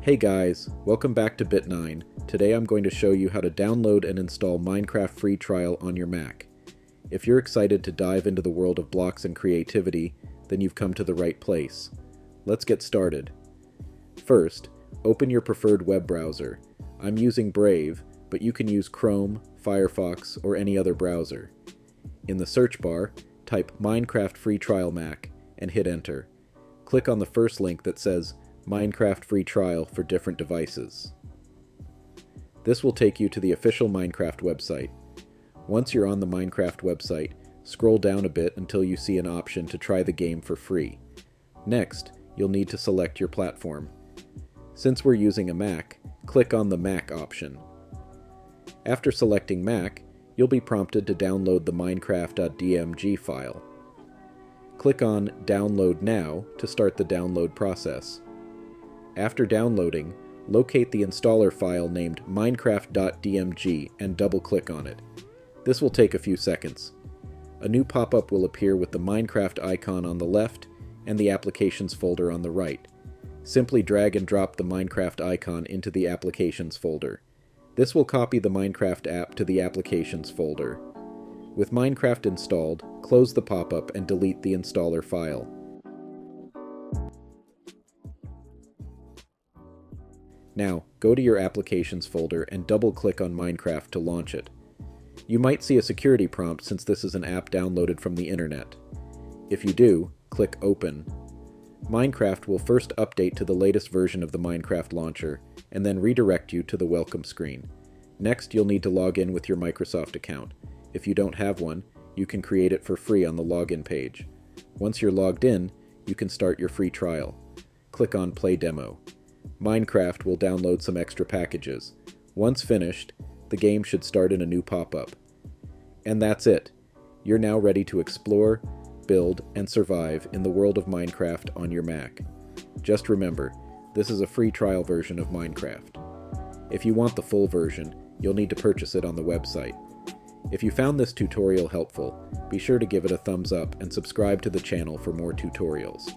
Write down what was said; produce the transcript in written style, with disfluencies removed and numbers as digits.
Hey guys, welcome back to Bit9. Today I'm going to show you how to download and install Minecraft free trial on your Mac. If you're excited to dive into the world of blocks and creativity, then you've come to the right place. Let's get started. First, open your preferred web browser. I'm using Brave, but you can use Chrome, Firefox, or any other browser. In the search bar, type Minecraft free trial Mac and hit enter. Click on the first link that says Minecraft free trial for different devices. This will take you to the official Minecraft website. Once you're on the Minecraft website, scroll down a bit until you see an option to try the game for free. Next, you'll need to select your platform. Since we're using a Mac, click on the Mac option. After selecting Mac, you'll be prompted to download the minecraft.dmg file. Click on Download Now to start the download process. After downloading, locate the installer file named minecraft.dmg and double-click on it. This will take a few seconds. A new pop-up will appear with the Minecraft icon on the left and the Applications folder on the right. Simply drag and drop the Minecraft icon into the Applications folder. This will copy the Minecraft app to the Applications folder. With Minecraft installed, close the pop-up and delete the installer file. Now, go to your Applications folder and double-click on Minecraft to launch it. You might see a security prompt since this is an app downloaded from the internet. If you do, click Open. Minecraft will first update to the latest version of the Minecraft launcher, and then redirect you to the welcome screen. Next, you'll need to log in with your Microsoft account. If you don't have one, you can create it for free on the login page. Once you're logged in, you can start your free trial. Click on Play Demo. Minecraft will download some extra packages. Once finished, the game should start in a new pop-up. And that's it. You're now ready to explore, build, and survive in the world of Minecraft on your Mac. Just remember, this is a free trial version of Minecraft. If you want the full version, you'll need to purchase it on the website. If you found this tutorial helpful, be sure to give it a thumbs up and subscribe to the channel for more tutorials.